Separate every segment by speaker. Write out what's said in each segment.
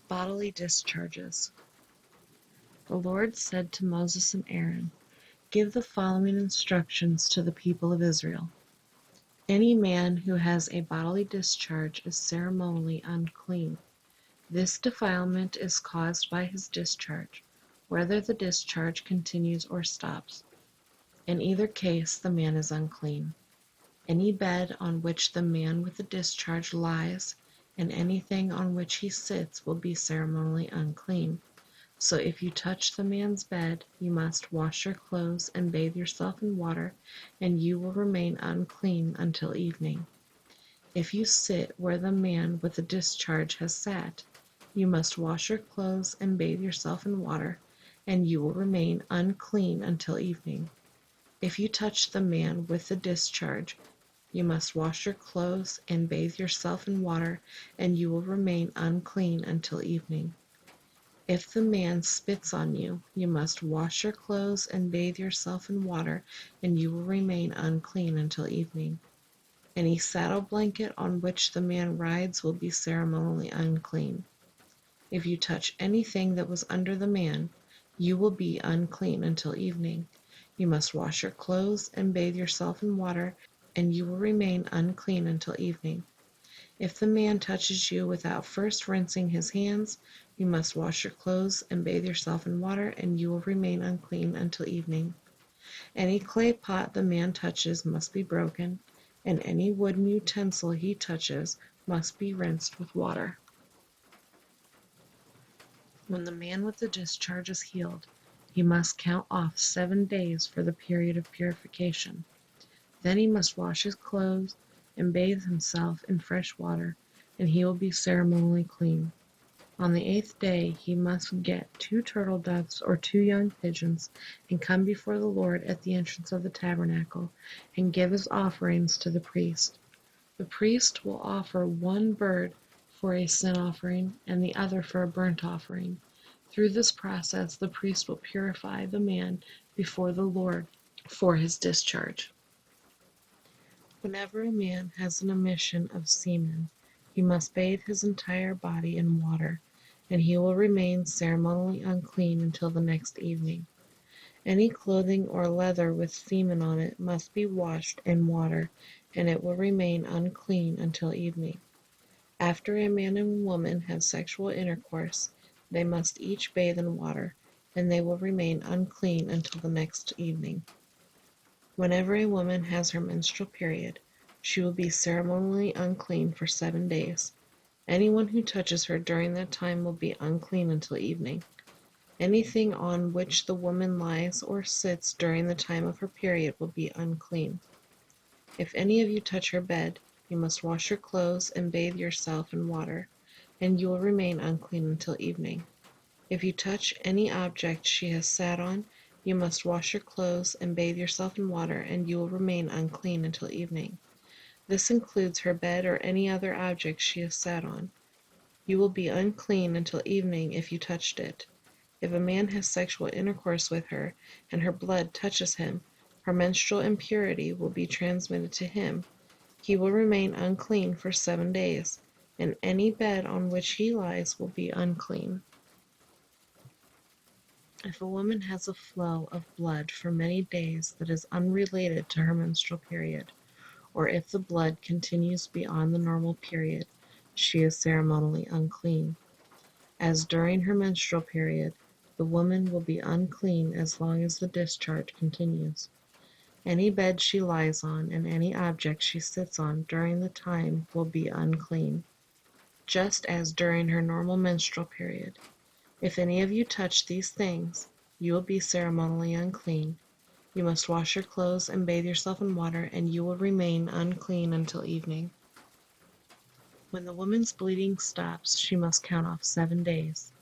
Speaker 1: Bodily discharges. The Lord said to Moses and Aaron, "Give the following instructions to the people of Israel. Any man who has a bodily discharge is ceremonially unclean. This defilement is caused by his discharge, whether the discharge continues or stops. In either case, the man is unclean. Any bed on which the man with the discharge lies and anything on which he sits will be ceremonially unclean. So if you touch the man's bed, you must wash your clothes and bathe yourself in water, and you will remain unclean until evening. If you sit where the man with the discharge has sat, you must wash your clothes and bathe yourself in water, and you will remain unclean until evening. If you touch the man with the discharge, you must wash your clothes and bathe yourself in water, and you will remain unclean until evening. If the man spits on you, you must wash your clothes and bathe yourself in water, and you will remain unclean until evening. Any saddle blanket on which the man rides will be ceremonially unclean. If you touch anything that was under the man, you will be unclean until evening. You must wash your clothes and bathe yourself in water, and you will remain unclean until evening. If the man touches you without first rinsing his hands, you must wash your clothes and bathe yourself in water, and you will remain unclean until evening. Any clay pot the man touches must be broken, and any wooden utensil he touches must be rinsed with water. When the man with the discharge is healed, he must count off 7 days for the period of purification. Then he must wash his clothes and bathe himself in fresh water, and he will be ceremonially clean. On the 8th day he must get 2 turtle doves or 2 young pigeons, and come before the Lord at the entrance of the tabernacle, and give his offerings to the priest. The priest will offer one bird for a sin offering and the other for a burnt offering. Through this process, the priest will purify the man before the Lord for his discharge. Whenever a man has an emission of semen, he must bathe his entire body in water, and he will remain ceremonially unclean until the next evening. Any clothing or leather with semen on it must be washed in water, and it will remain unclean until evening. After a man and woman have sexual intercourse, they must each bathe in water, and they will remain unclean until the next evening. Whenever a woman has her menstrual period, she will be ceremonially unclean for 7 days. Anyone who touches her during that time will be unclean until evening. Anything on which the woman lies or sits during the time of her period will be unclean. If any of you touch her bed, you must wash your clothes and bathe yourself in water, and you will remain unclean until evening. If you touch any object she has sat on, you must wash your clothes and bathe yourself in water, and you will remain unclean until evening. This includes her bed or any other object she has sat on. You will be unclean until evening if you touched it. If a man has sexual intercourse with her, and her blood touches him, her menstrual impurity will be transmitted to him. He will remain unclean for 7 days, and any bed on which he lies will be unclean. If a woman has a flow of blood for many days that is unrelated to her menstrual period, or if the blood continues beyond the normal period, she is ceremonially unclean. As during her menstrual period, the woman will be unclean as long as the discharge continues. Any bed she lies on and any object she sits on during the time will be unclean, just as during her normal menstrual period. If any of you touch these things, you will be ceremonially unclean. You must wash your clothes and bathe yourself in water, and you will remain unclean until evening. When the woman's bleeding stops, she must count off 7 days.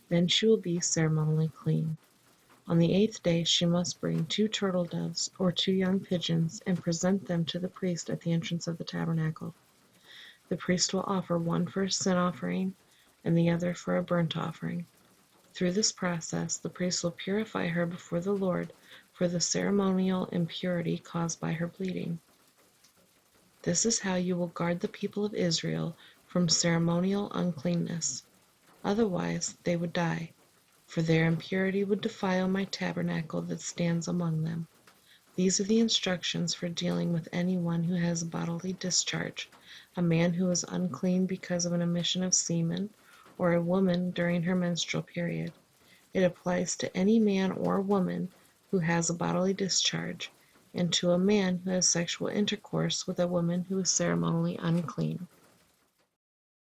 Speaker 1: Then she will be ceremonially clean. On the 8th day she must bring 2 turtle doves or 2 young pigeons and present them to the priest at the entrance of the tabernacle. The priest will offer one for a sin offering and the other for a burnt offering. Through this process, the priest will purify her before the Lord for the ceremonial impurity caused by her bleeding. This is how you will guard the people of Israel from ceremonial uncleanness. Otherwise they would die, for their impurity would defile my tabernacle that stands among them. These are the instructions for dealing with any one who has a bodily discharge, a man who is unclean because of an emission of semen, or a woman during her menstrual period. It applies to any man or woman who has a bodily discharge, and to a man who has sexual intercourse with a woman who is ceremonially unclean.